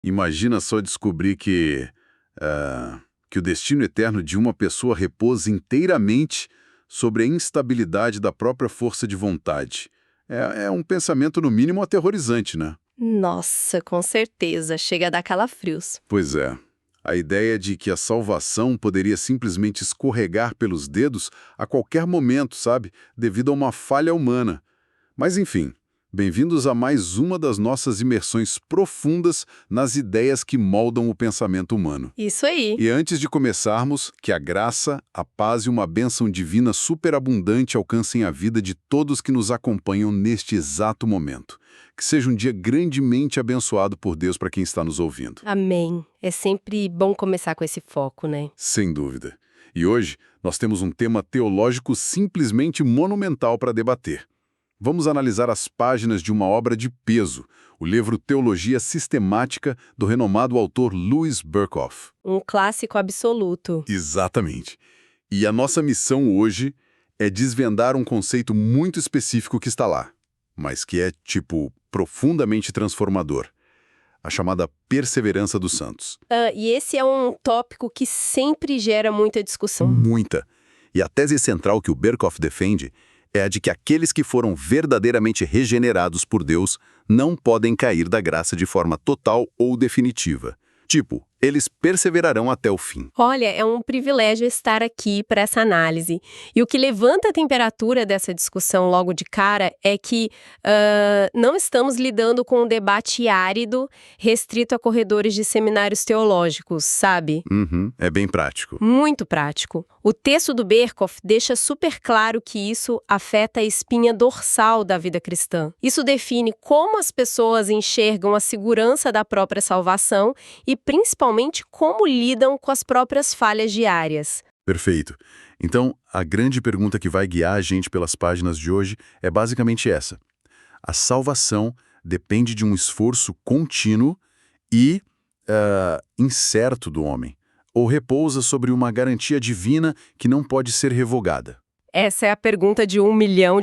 Imagina só descobrir que o destino eterno de uma pessoa repousa inteiramente sobre a instabilidade da própria força de vontade. É um pensamento, no mínimo, aterrorizante, né? Nossa, com certeza, chega a dar calafrios. Pois é. A ideia de que a salvação poderia simplesmente escorregar pelos dedos a qualquer momento, sabe? Devido a uma falha humana. Mas enfim, bem-vindos a mais uma das nossas imersões profundas nas ideias que moldam o pensamento humano. Isso aí. E antes de começarmos, que a graça, a paz e uma bênção divina superabundante alcancem a vida de todos que nos acompanham neste exato momento. Que seja um dia grandemente abençoado por Deus para quem está nos ouvindo. Amém. É sempre bom começar com esse foco, né? Sem dúvida. E hoje nós temos um tema teológico simplesmente monumental para debater. Vamos analisar as páginas de uma obra de peso, o livro Teologia Sistemática, do renomado autor Louis Berkhof. Um clássico absoluto. Exatamente. E a nossa missão hoje é desvendar um conceito muito específico que está lá, mas que é, profundamente transformador. A chamada perseverança dos santos. E esse é um tópico que sempre gera muita discussão. Muita. E a tese central que o Berkhof defende é a de que aqueles que foram verdadeiramente regenerados por Deus não podem cair da graça de forma total ou definitiva. Eles perseverarão até o fim. Olha, é um privilégio estar aqui para essa análise. E o que levanta a temperatura dessa discussão logo de cara é que não estamos lidando com um debate árido, restrito a corredores de seminários teológicos, sabe? É bem prático. Muito prático. O texto do Berkhof deixa super claro que isso afeta a espinha dorsal da vida cristã. Isso define como as pessoas enxergam a segurança da própria salvação e, principalmente, como lidam com as próprias falhas diárias. Perfeito. Então, a grande pergunta que vai guiar a gente pelas páginas de hoje é basicamente essa. A salvação depende de um esforço contínuo e incerto do homem, ou repousa sobre uma garantia divina que não pode ser revogada? Essa é a pergunta de $1 milhão.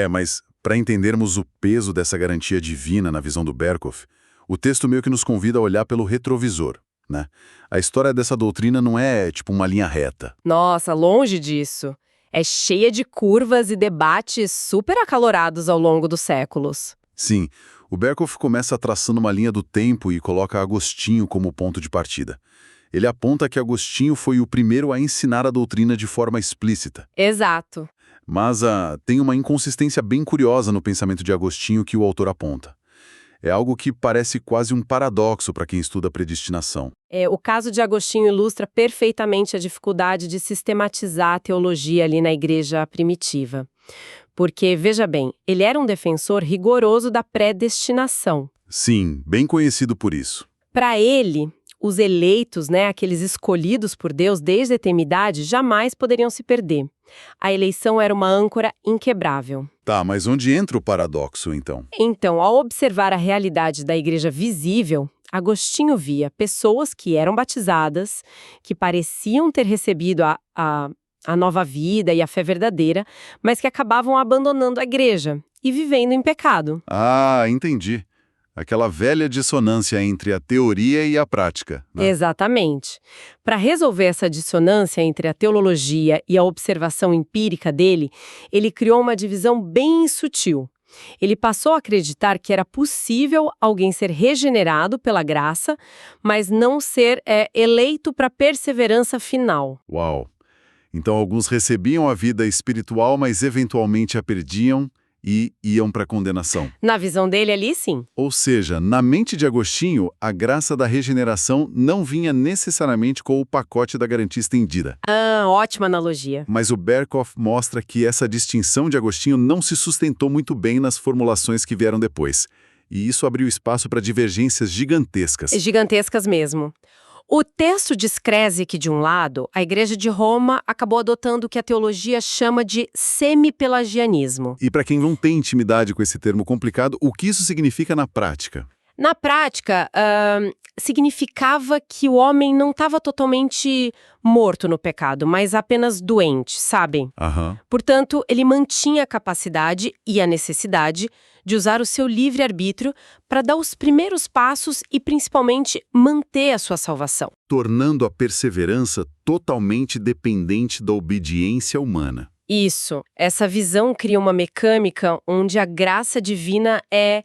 Mas para entendermos o peso dessa garantia divina na visão do Berkhof, o texto meio que nos convida a olhar pelo retrovisor, né? A história dessa doutrina não é uma linha reta. Nossa, longe disso. É cheia de curvas e debates super acalorados ao longo dos séculos. Sim, o Berkhof começa traçando uma linha do tempo e coloca Agostinho como ponto de partida. Ele aponta que Agostinho foi o primeiro a ensinar a doutrina de forma explícita. Exato. Mas tem uma inconsistência bem curiosa no pensamento de Agostinho que o autor aponta. É algo que parece quase um paradoxo para quem estuda a predestinação. O caso de Agostinho ilustra perfeitamente a dificuldade de sistematizar a teologia ali na igreja primitiva. Porque, veja bem, ele era um defensor rigoroso da predestinação. Sim, bem conhecido por isso. Para ele, os eleitos, aqueles escolhidos por Deus desde a eternidade, jamais poderiam se perder. A eleição era uma âncora inquebrável. Tá, mas onde entra o paradoxo, então? Então, ao observar a realidade da igreja visível, Agostinho via pessoas que eram batizadas, que pareciam ter recebido a nova vida e a fé verdadeira, mas que acabavam abandonando a igreja e vivendo em pecado. Ah, entendi. Aquela velha dissonância entre a teoria e a prática, né? Exatamente. Para resolver essa dissonância entre a teologia e a observação empírica dele, ele criou uma divisão bem sutil. Ele passou a acreditar que era possível alguém ser regenerado pela graça, mas não ser eleito para a perseverança final. Uau! Então alguns recebiam a vida espiritual, mas eventualmente a perdiam e iam para a condenação. Na visão dele ali, sim. Ou seja, na mente de Agostinho, a graça da regeneração não vinha necessariamente com o pacote da garantia estendida. Ah, ótima analogia. Mas o Berkhof mostra que essa distinção de Agostinho não se sustentou muito bem nas formulações que vieram depois. E isso abriu espaço para divergências gigantescas. Gigantescas mesmo. O texto diz que, de um lado, a Igreja de Roma acabou adotando o que a teologia chama de semi-pelagianismo. E para quem não tem intimidade com esse termo complicado, o que isso significa na prática? Na prática, significava que o homem não estava totalmente morto no pecado, mas apenas doente, sabem? Aham. Portanto, ele mantinha a capacidade e a necessidade de usar o seu livre-arbítrio para dar os primeiros passos e, principalmente, manter a sua salvação. Tornando a perseverança totalmente dependente da obediência humana. Isso. Essa visão cria uma mecânica onde a graça divina é,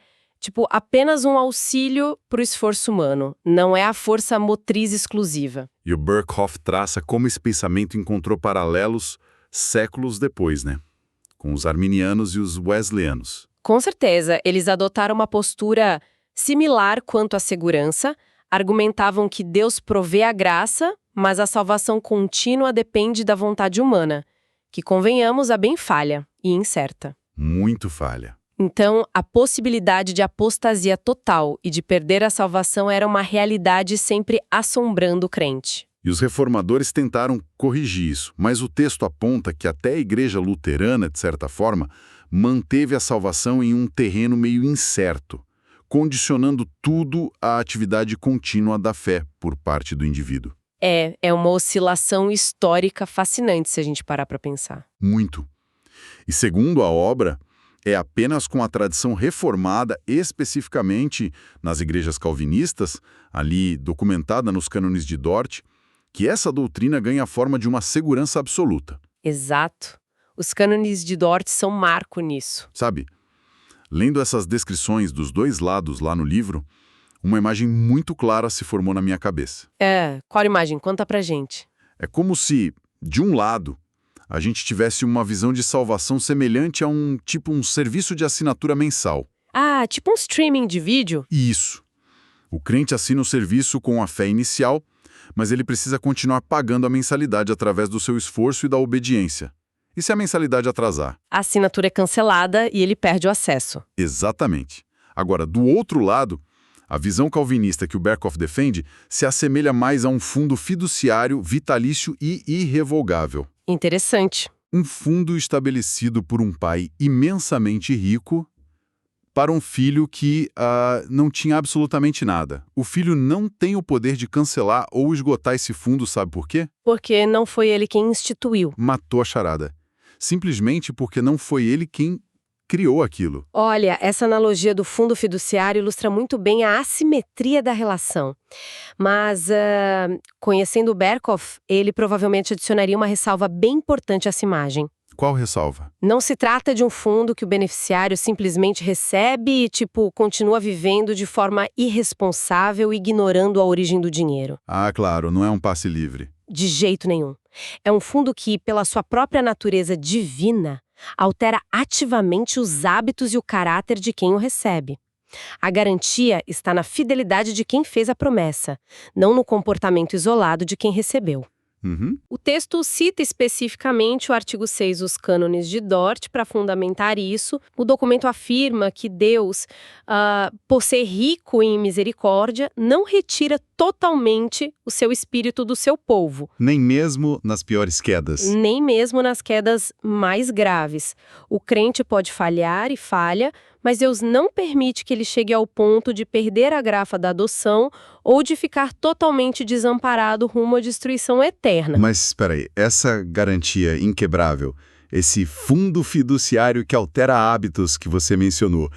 apenas um auxílio para o esforço humano. Não é a força motriz exclusiva. E o Berkhoff traça como esse pensamento encontrou paralelos séculos depois, né? Com os arminianos e os wesleyanos. Com certeza, eles adotaram uma postura similar quanto à segurança, argumentavam que Deus provê a graça, mas a salvação contínua depende da vontade humana, que, convenhamos, é bem falha e incerta. Muito falha. Então, a possibilidade de apostasia total e de perder a salvação era uma realidade sempre assombrando o crente. E os reformadores tentaram corrigir isso, mas o texto aponta que até a igreja luterana, de certa forma, manteve a salvação em um terreno meio incerto, condicionando tudo à atividade contínua da fé por parte do indivíduo. É uma oscilação histórica fascinante se a gente parar para pensar. Muito. E segundo a obra, é apenas com a tradição reformada, especificamente nas igrejas calvinistas, ali documentada nos cânones de Dort, que essa doutrina ganha a forma de uma segurança absoluta. Exato. Os cânones de Dort são marco nisso. Sabe, lendo essas descrições dos dois lados lá no livro, uma imagem muito clara se formou na minha cabeça. Qual imagem? Conta pra gente. É como se, de um lado, a gente tivesse uma visão de salvação semelhante a um serviço de assinatura mensal. Tipo um streaming de vídeo? Isso. O crente assina o serviço com a fé inicial, mas ele precisa continuar pagando a mensalidade através do seu esforço e da obediência. E se a mensalidade atrasar? A assinatura é cancelada e ele perde o acesso. Exatamente. Agora, do outro lado, a visão calvinista que o Berkhoff defende se assemelha mais a um fundo fiduciário, vitalício e irrevogável. Interessante. Um fundo estabelecido por um pai imensamente rico para um filho que não tinha absolutamente nada. O filho não tem o poder de cancelar ou esgotar esse fundo, sabe por quê? Porque não foi ele quem instituiu. Matou a charada. Simplesmente porque não foi ele quem criou aquilo. Olha, essa analogia do fundo fiduciário ilustra muito bem a assimetria da relação. Mas, conhecendo o Berkhoff, ele provavelmente adicionaria uma ressalva bem importante a essa imagem. Qual ressalva? Não se trata de um fundo que o beneficiário simplesmente recebe e, continua vivendo de forma irresponsável, ignorando a origem do dinheiro. Claro, não é um passe livre. De jeito nenhum. É um fundo que, pela sua própria natureza divina, altera ativamente os hábitos e o caráter de quem o recebe. A garantia está na fidelidade de quem fez a promessa, não no comportamento isolado de quem recebeu. Uhum. O texto cita especificamente o artigo 6 dos cânones de Dort para fundamentar isso. O documento afirma que Deus, por ser rico em misericórdia, não retira totalmente o seu espírito do seu povo. Nem mesmo nas piores quedas. Nem mesmo nas quedas mais graves. O crente pode falhar e falha, mas Deus não permite que ele chegue ao ponto de perder a graça da adoção ou de ficar totalmente desamparado rumo à destruição eterna. Mas, espera aí, essa garantia inquebrável, esse fundo fiduciário que altera hábitos que você mencionou,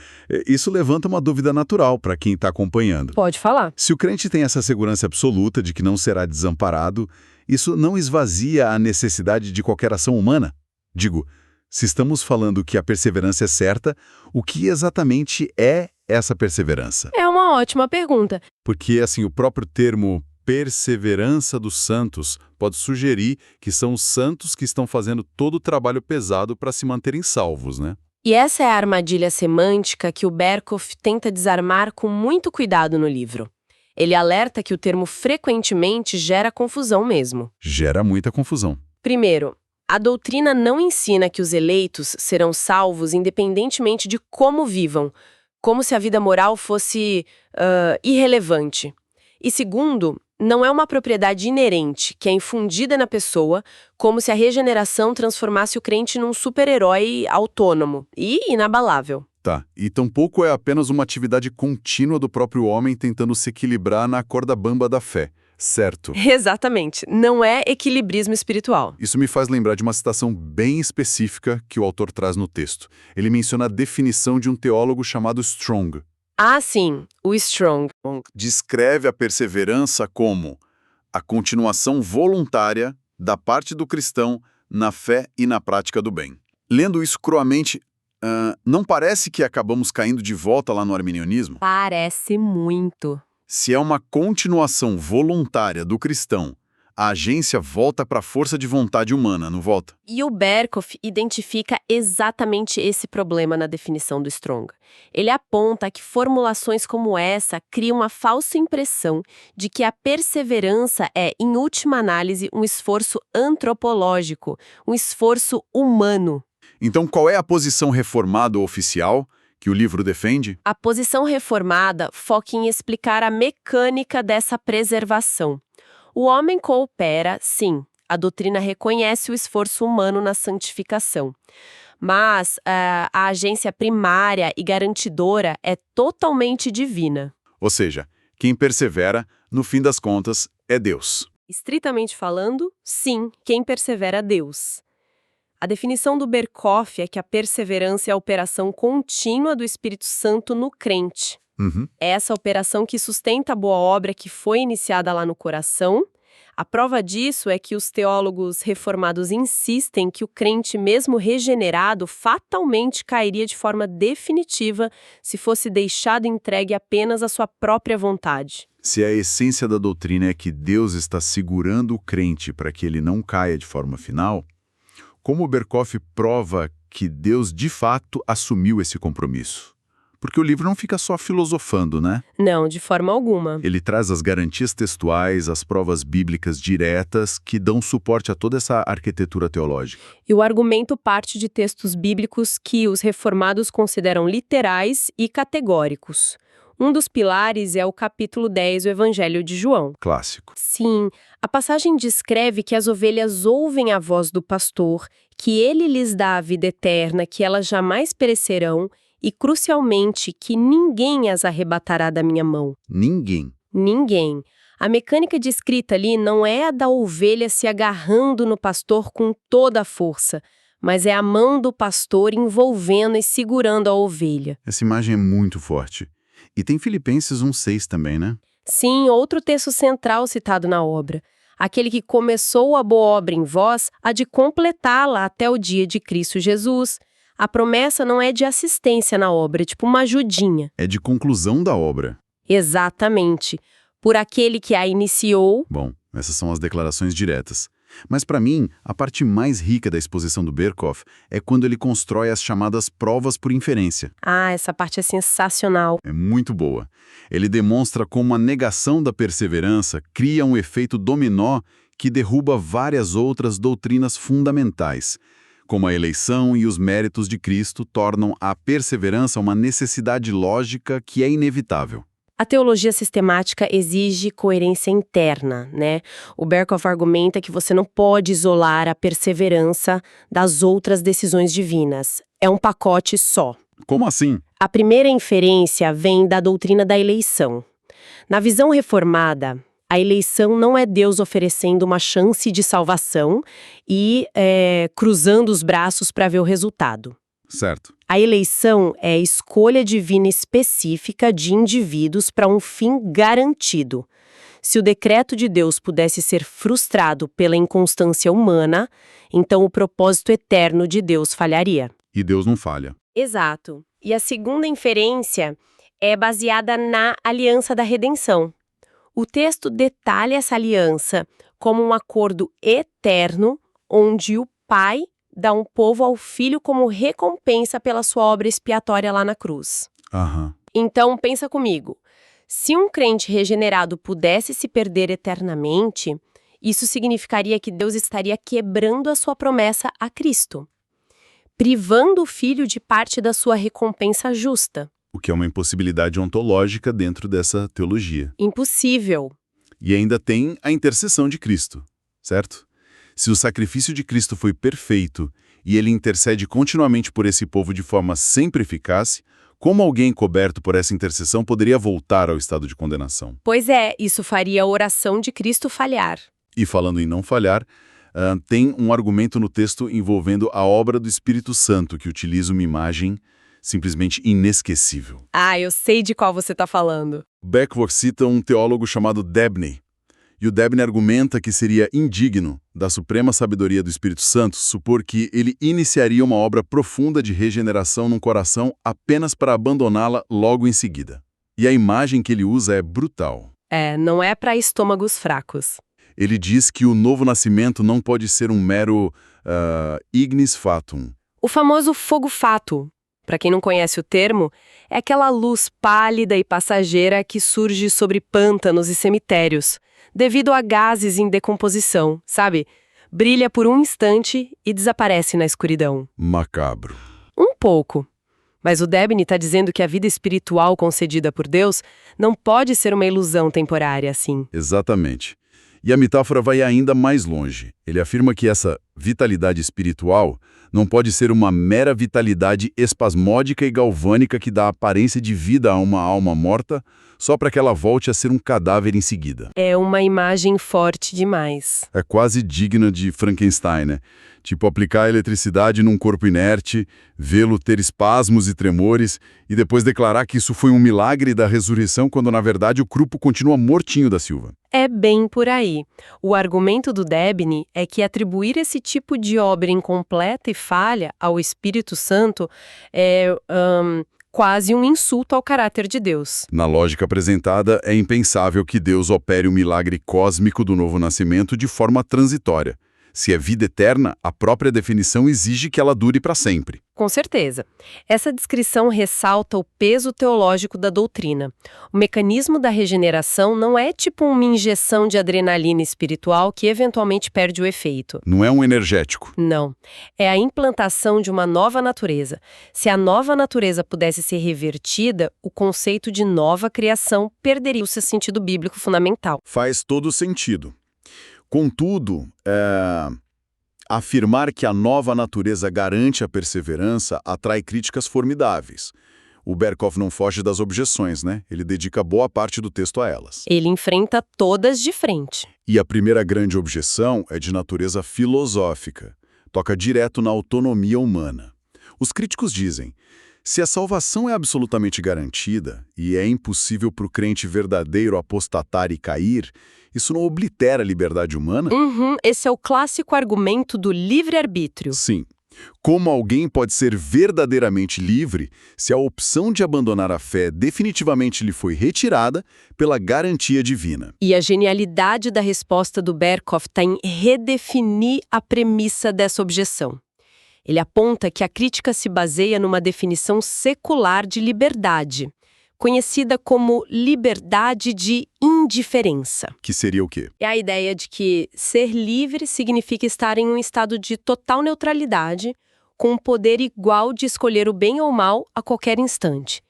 isso levanta uma dúvida natural para quem está acompanhando. Pode falar. Se o crente tem essa segurança absoluta de que não será desamparado, isso não esvazia a necessidade de qualquer ação humana? Digo, se estamos falando que a perseverança é certa, o que exatamente é essa perseverança? É uma ótima pergunta. Porque, assim, o próprio termo perseverança dos santos pode sugerir que são os santos que estão fazendo todo o trabalho pesado para se manterem salvos, né? E essa é a armadilha semântica que o Berkhoff tenta desarmar com muito cuidado no livro. Ele alerta que o termo frequentemente gera confusão mesmo. Gera muita confusão. Primeiro, a doutrina não ensina que os eleitos serão salvos independentemente de como vivam, como se a vida moral fosse irrelevante. E segundo, não é uma propriedade inerente que é infundida na pessoa, como se a regeneração transformasse o crente num super-herói autônomo e inabalável. Tá, e tampouco é apenas uma atividade contínua do próprio homem tentando se equilibrar na corda bamba da fé, Certo. Exatamente, não é equilibrismo espiritual. Isso me faz lembrar de uma citação bem específica que o autor traz no texto. Ele menciona a definição de um teólogo chamado Strong. Ah, sim, o Strong. Descreve a perseverança como a continuação voluntária da parte do cristão na fé e na prática do bem. Lendo isso cruamente, não parece que acabamos caindo de volta lá no arminianismo? Parece muito. Se é uma continuação voluntária do cristão, a agência volta para a força de vontade humana, não volta? E o Berkhoff identifica exatamente esse problema na definição do Strong. Ele aponta que formulações como essa criam uma falsa impressão de que a perseverança é, em última análise, um esforço antropológico, um esforço humano. Então, qual é a posição reformada oficial que o livro defende? A posição reformada foca em explicar a mecânica dessa preservação. O homem coopera, sim, a doutrina reconhece o esforço humano na santificação. Mas a agência primária e garantidora é totalmente divina. Ou seja, quem persevera, no fim das contas, é Deus. Estritamente falando, sim, quem persevera é Deus. A definição do Berkhoff é que a perseverança é a operação contínua do Espírito Santo no crente. É essa operação que sustenta a boa obra que foi iniciada lá no coração. A prova disso é que os teólogos reformados insistem que o crente, mesmo regenerado, fatalmente cairia de forma definitiva se fosse deixado entregue apenas à sua própria vontade. Se a essência da doutrina é que Deus está segurando o crente para que ele não caia de forma final, como o Berkhoff prova que Deus de fato assumiu esse compromisso? Porque o livro não fica só filosofando, né? Não, de forma alguma. Ele traz as garantias textuais, as provas bíblicas diretas que dão suporte a toda essa arquitetura teológica. E o argumento parte de textos bíblicos que os reformados consideram literais e categóricos. Um dos pilares é o capítulo 10 do Evangelho de João. Clássico. Sim, a passagem descreve que as ovelhas ouvem a voz do pastor, que ele lhes dá a vida eterna, que elas jamais perecerão e, crucialmente, que ninguém as arrebatará da minha mão. Ninguém. Ninguém. A mecânica descrita ali não é a da ovelha se agarrando no pastor com toda a força, mas é a mão do pastor envolvendo e segurando a ovelha. Essa imagem é muito forte. E tem Filipenses 1:6 também, né? Sim, outro texto central citado na obra. Aquele que começou a boa obra em vós, há de completá-la até o dia de Cristo Jesus. A promessa não é de assistência na obra, é tipo uma ajudinha. É de conclusão da obra. Exatamente. Por aquele que a iniciou. Bom, essas são as declarações diretas. Mas para mim, a parte mais rica da exposição do Berkhoff é quando ele constrói as chamadas provas por inferência. Ah, essa parte é sensacional. É muito boa. Ele demonstra como a negação da perseverança cria um efeito dominó que derruba várias outras doutrinas fundamentais, como a eleição e os méritos de Cristo tornam a perseverança uma necessidade lógica que é inevitável. A teologia sistemática exige coerência interna, né? O Berkhoff argumenta que você não pode isolar a perseverança das outras decisões divinas. É um pacote só. Como assim? A primeira inferência vem da doutrina da eleição. Na visão reformada, a eleição não é Deus oferecendo uma chance de salvação e cruzando os braços para ver o resultado. Certo. A eleição é a escolha divina específica de indivíduos para um fim garantido. Se o decreto de Deus pudesse ser frustrado pela inconstância humana, então o propósito eterno de Deus falharia. E Deus não falha. Exato. E a segunda inferência é baseada na aliança da redenção. O texto detalha essa aliança como um acordo eterno onde o Pai dá um povo ao Filho como recompensa pela sua obra expiatória lá na cruz. Então, pensa comigo. Se um crente regenerado pudesse se perder eternamente, isso significaria que Deus estaria quebrando a sua promessa a Cristo, privando o Filho de parte da sua recompensa justa. O que é uma impossibilidade ontológica dentro dessa teologia. Impossível. E ainda tem a intercessão de Cristo, certo? Se o sacrifício de Cristo foi perfeito e ele intercede continuamente por esse povo de forma sempre eficaz, Como alguém coberto por essa intercessão poderia voltar ao estado de condenação? Pois é, isso faria a oração de Cristo falhar. E falando em não falhar, tem um argumento no texto envolvendo a obra do Espírito Santo, que utiliza uma imagem simplesmente inesquecível. Ah, eu sei de qual você está falando. Beckworth cita um teólogo chamado Debney, e o Debney argumenta que seria indigno da suprema sabedoria do Espírito Santo supor que ele iniciaria uma obra profunda de regeneração num coração apenas para abandoná-la logo em seguida. E a imagem que ele usa é brutal. Não é para estômagos fracos. Ele diz que o novo nascimento não pode ser um mero ignis fatum. O famoso fogo fato, para quem não conhece o termo, é aquela luz pálida e passageira que surge sobre pântanos e cemitérios, devido a gases em decomposição, sabe? Brilha por um instante e desaparece na escuridão. Macabro. Um pouco. Mas o Debney está dizendo que a vida espiritual concedida por Deus não pode ser uma ilusão temporária assim. Exatamente. E a metáfora vai ainda mais longe. Ele afirma que essa vitalidade espiritual não pode ser uma mera vitalidade espasmódica e galvânica que dá aparência de vida a uma alma morta, só para que ela volte a ser um cadáver em seguida. É uma imagem forte demais. É quase digna de Frankenstein, né? Tipo aplicar eletricidade num corpo inerte, vê-lo ter espasmos e tremores, e depois declarar que isso foi um milagre da ressurreição, quando na verdade o corpo continua mortinho da Silva. É bem por aí. O argumento do Debney é que atribuir esse tipo de obra incompleta e falha ao Espírito Santo é quase um insulto ao caráter de Deus. Na lógica apresentada, é impensável que Deus opere o milagre cósmico do novo nascimento de forma transitória. Se é vida eterna, a própria definição exige que ela dure para sempre. Com certeza. Essa descrição ressalta o peso teológico da doutrina. O mecanismo da regeneração não é tipo uma injeção de adrenalina espiritual que eventualmente perde o efeito. Não é um energético. Não. É a implantação de uma nova natureza. Se a nova natureza pudesse ser revertida, o conceito de nova criação perderia o seu sentido bíblico fundamental. Faz todo sentido. Contudo, afirmar que a nova natureza garante a perseverança atrai críticas formidáveis. O Berkhoff não foge das objeções, né? Ele dedica boa parte do texto a elas. Ele enfrenta todas de frente. E a primeira grande objeção é de natureza filosófica. Toca direto na autonomia humana. Os críticos dizem: se a salvação é absolutamente garantida e é impossível para o crente verdadeiro apostatar e cair, isso não oblitera a liberdade humana? Esse é o clássico argumento do livre-arbítrio. Sim. Como alguém pode ser verdadeiramente livre se a opção de abandonar a fé definitivamente lhe foi retirada pela garantia divina? E a genialidade da resposta do Berkhoff está em redefinir a premissa dessa objeção. Ele aponta que a crítica se baseia numa definição secular de liberdade, conhecida como liberdade de indiferença. Que seria o quê? É a ideia de que ser livre significa estar em um estado de total neutralidade, com o poder igual de escolher o bem ou o mal a qualquer instante.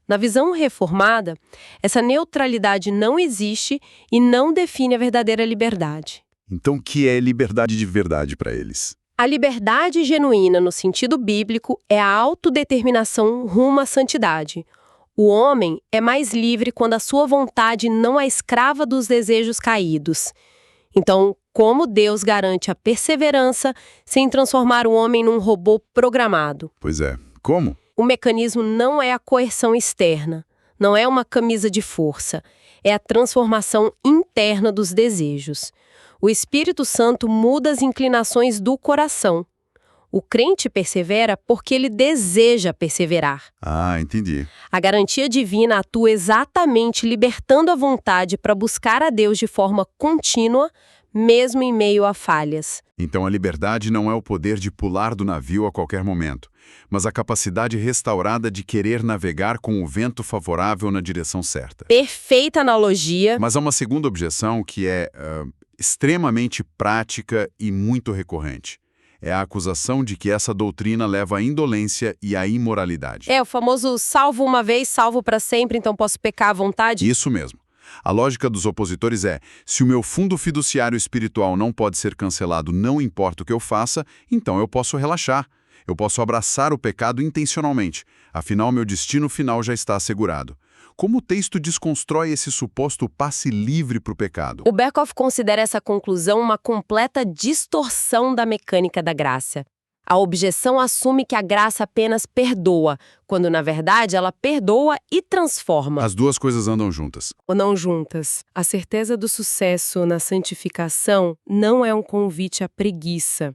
Na visão reformada, essa neutralidade não existe e não define a verdadeira liberdade. Então, o que é liberdade de verdade para eles? A liberdade genuína, no sentido bíblico, é a autodeterminação rumo à santidade. O homem é mais livre quando a sua vontade não é escrava dos desejos caídos. Então, como Deus garante a perseverança sem transformar o homem num robô programado? Pois é. Como? O mecanismo não é a coerção externa, não é uma camisa de força, é a transformação interna dos desejos. O Espírito Santo muda as inclinações do coração. O crente persevera porque ele deseja perseverar. Ah, entendi. A garantia divina atua exatamente libertando a vontade para buscar a Deus de forma contínua, mesmo em meio a falhas. Então a liberdade não é o poder de pular do navio a qualquer momento, mas a capacidade restaurada de querer navegar com o vento favorável na direção certa. Perfeita analogia. Mas há uma segunda objeção que é extremamente prática e muito recorrente. É a acusação de que essa doutrina leva à indolência e à imoralidade. É o famoso salvo uma vez, salvo para sempre, então posso pecar à vontade? Isso mesmo. A lógica dos opositores é: se o meu fundo fiduciário espiritual não pode ser cancelado, não importa o que eu faça, então eu posso relaxar. Eu posso abraçar o pecado intencionalmente, afinal meu destino final já está assegurado. Como o texto desconstrói esse suposto passe livre para o pecado? O Berkhoff considera essa conclusão uma completa distorção da mecânica da graça. A objeção assume que a graça apenas perdoa, quando na verdade ela perdoa e transforma. As duas coisas andam juntas. Ou não juntas. A certeza do sucesso na santificação não é um convite à preguiça.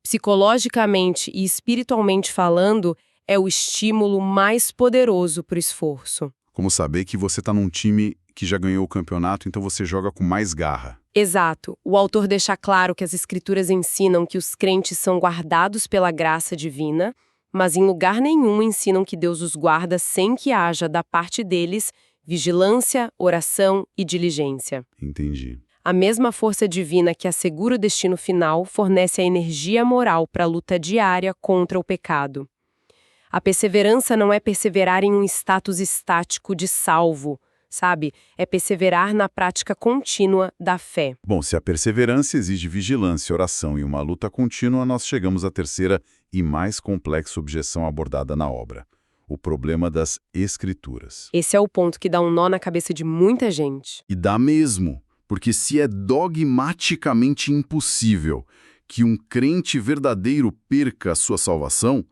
Psicologicamente e espiritualmente falando, é o estímulo mais poderoso para o esforço. Como saber que você está num time que já ganhou o campeonato, então você joga com mais garra. Exato. O autor deixa claro que as escrituras ensinam que os crentes são guardados pela graça divina, mas em lugar nenhum ensinam que Deus os guarda sem que haja da parte deles vigilância, oração e diligência. Entendi. A mesma força divina que assegura o destino final fornece a energia moral para a luta diária contra o pecado. A perseverança não é perseverar em um status estático de salvo, sabe? É perseverar na prática contínua da fé. Bom, se a perseverança exige vigilância, oração e uma luta contínua, nós chegamos à terceira e mais complexa objeção abordada na obra: o problema das Escrituras. Esse é o ponto que dá um nó na cabeça de muita gente. E dá mesmo, porque se é dogmaticamente impossível que um crente verdadeiro perca a sua salvação,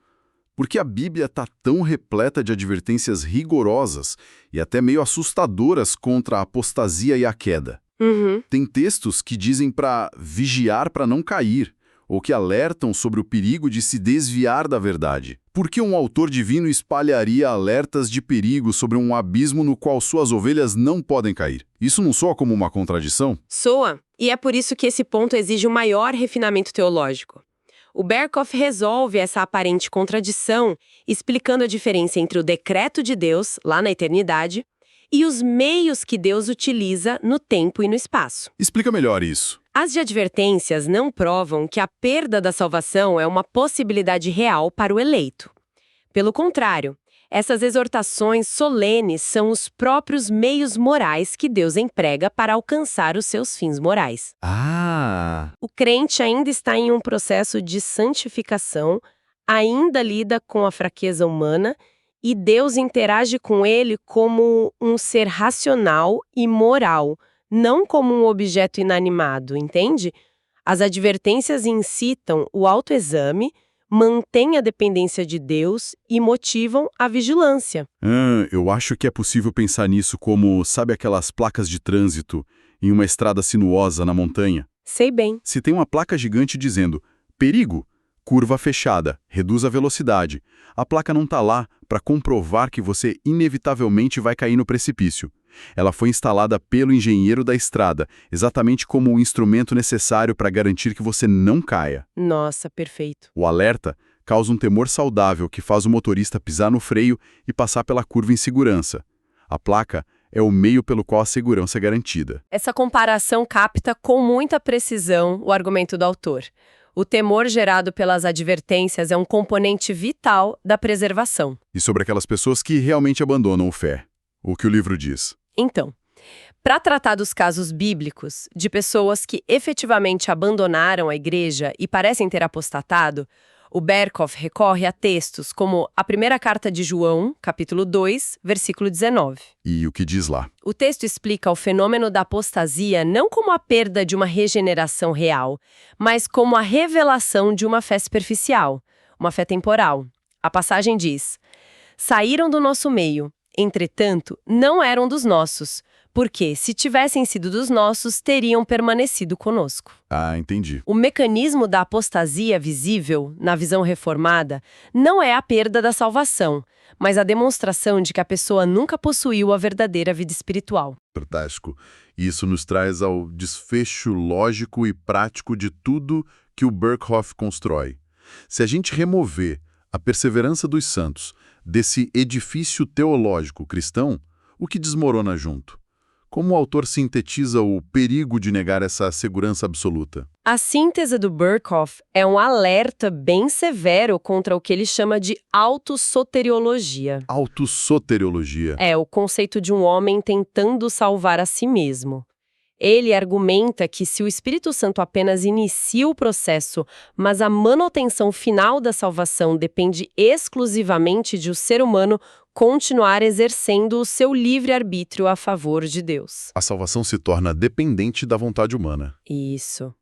por que a Bíblia está tão repleta de advertências rigorosas e até meio assustadoras contra a apostasia e a queda? Tem textos que dizem para vigiar para não cair, ou que alertam sobre o perigo de se desviar da verdade. Por que um autor divino espalharia alertas de perigo sobre um abismo no qual suas ovelhas não podem cair? Isso não soa como uma contradição? Soa, e é por isso que esse ponto exige um maior refinamento teológico. O Berkhoff resolve essa aparente contradição, explicando a diferença entre o decreto de Deus, lá na eternidade, e os meios que Deus utiliza no tempo e no espaço. Explica melhor isso. As advertências não provam que a perda da salvação é uma possibilidade real para o eleito. Pelo contrário, essas exortações solenes são os próprios meios morais que Deus emprega para alcançar os seus fins morais. O crente ainda está em um processo de santificação, ainda lida com a fraqueza humana, e Deus interage com ele como um ser racional e moral, não como um objeto inanimado, entende? As advertências incitam o autoexame, mantêm a dependência de Deus e motivam a vigilância. Eu acho que é possível pensar nisso como, sabe aquelas placas de trânsito em uma estrada sinuosa na montanha? Sei bem. Se tem uma placa gigante dizendo perigo, curva fechada, reduz a velocidade, a placa não está lá para comprovar que você inevitavelmente vai cair no precipício. Ela foi instalada pelo engenheiro da estrada, exatamente como um instrumento necessário para garantir que você não caia. Nossa, perfeito. O alerta causa um temor saudável que faz o motorista pisar no freio e passar pela curva em segurança. A placa é o meio pelo qual a segurança é garantida. Essa comparação capta com muita precisão o argumento do autor. O temor gerado pelas advertências é um componente vital da preservação. E sobre aquelas pessoas que realmente abandonam a fé, o que o livro diz? Então, para tratar dos casos bíblicos de pessoas que efetivamente abandonaram a igreja e parecem ter apostatado, o Berkhoff recorre a textos como a primeira carta de João, capítulo 2, versículo 19. E o que diz lá? O texto explica o fenômeno da apostasia não como a perda de uma regeneração real, mas como a revelação de uma fé superficial, uma fé temporal. A passagem diz: saíram do nosso meio, entretanto, não eram dos nossos, porque, se tivessem sido dos nossos, teriam permanecido conosco. Entendi. O mecanismo da apostasia visível, na visão reformada, não é a perda da salvação, mas a demonstração de que a pessoa nunca possuiu a verdadeira vida espiritual. Fantástico. Isso nos traz ao desfecho lógico e prático de tudo que o Berkhoff constrói. Se a gente remover a perseverança dos santos desse edifício teológico cristão, o que desmorona junto? Como o autor sintetiza o perigo de negar essa segurança absoluta? A síntese do Berkhoff é um alerta bem severo contra o que ele chama de autossoteriologia. Autossoteriologia. É o conceito de um homem tentando salvar a si mesmo. Ele argumenta que se o Espírito Santo apenas inicia o processo, mas a manutenção final da salvação depende exclusivamente de o ser humano continuar exercendo o seu livre-arbítrio a favor de Deus. A salvação se torna dependente da vontade humana. Isso.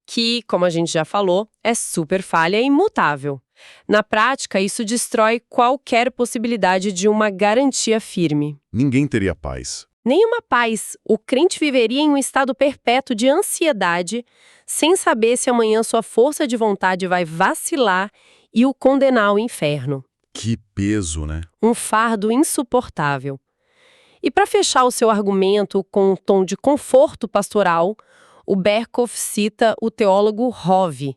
Que, como a gente já falou, é super falha e imutável. Na prática, isso destrói qualquer possibilidade de uma garantia firme. Ninguém teria paz. Nenhuma paz. O crente viveria em um estado perpétuo de ansiedade, sem saber se amanhã sua força de vontade vai vacilar e o condenar ao inferno. Que peso, né? Um fardo insuportável. E para fechar o seu argumento com um tom de conforto pastoral, o Berkhof cita o teólogo Rove.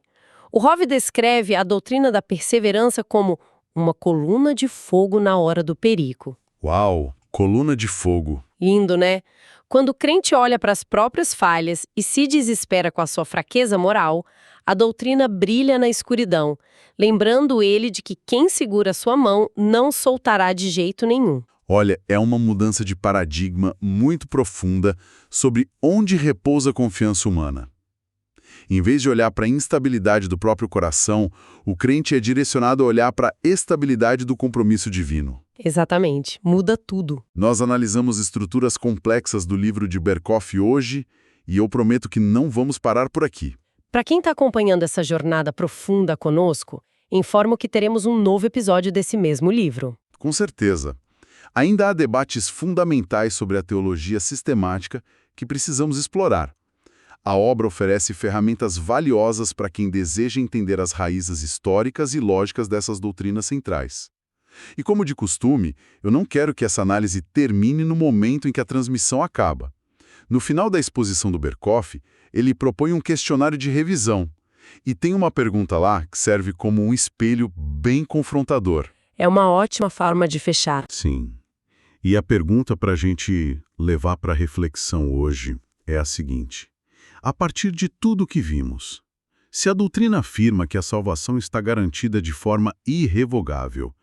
O Rove descreve a doutrina da perseverança como uma coluna de fogo na hora do perigo. Uau! Coluna de fogo. Lindo, né? Quando o crente olha para as próprias falhas e se desespera com a sua fraqueza moral, a doutrina brilha na escuridão, lembrando ele de que quem segura sua mão não soltará de jeito nenhum. Olha, é uma mudança de paradigma muito profunda sobre onde repousa a confiança humana. Em vez de olhar para a instabilidade do próprio coração, o crente é direcionado a olhar para a estabilidade do compromisso divino. Exatamente. Muda tudo. Nós analisamos estruturas complexas do livro de Berkhof hoje e eu prometo que não vamos parar por aqui. Para quem está acompanhando essa jornada profunda conosco, informo que teremos um novo episódio desse mesmo livro. Com certeza. Ainda há debates fundamentais sobre a teologia sistemática que precisamos explorar. A obra oferece ferramentas valiosas para quem deseja entender as raízes históricas e lógicas dessas doutrinas centrais. E como de costume, eu não quero que essa análise termine no momento em que a transmissão acaba. No final da exposição do Berkhof, ele propõe um questionário de revisão. E tem uma pergunta lá que serve como um espelho bem confrontador. É uma ótima forma de fechar. Sim. E a pergunta para a gente levar para reflexão hoje é a seguinte. A partir de tudo que vimos, se a doutrina afirma que a salvação está garantida de forma irrevogável,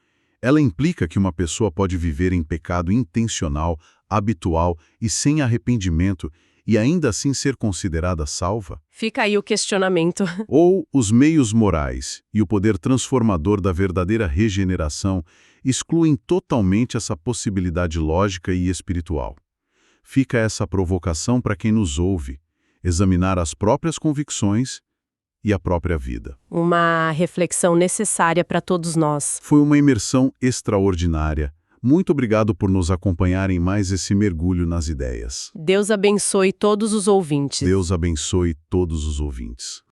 ela implica que uma pessoa pode viver em pecado intencional, habitual e sem arrependimento e ainda assim ser considerada salva? Fica aí o questionamento. Ou os meios morais e o poder transformador da verdadeira regeneração excluem totalmente essa possibilidade lógica e espiritual? Fica essa provocação para quem nos ouve, examinar as próprias convicções e a própria vida. Uma reflexão necessária para todos nós. Foi uma imersão extraordinária. Muito obrigado por nos acompanhar em mais esse mergulho nas ideias. Deus abençoe todos os ouvintes. Deus abençoe todos os ouvintes.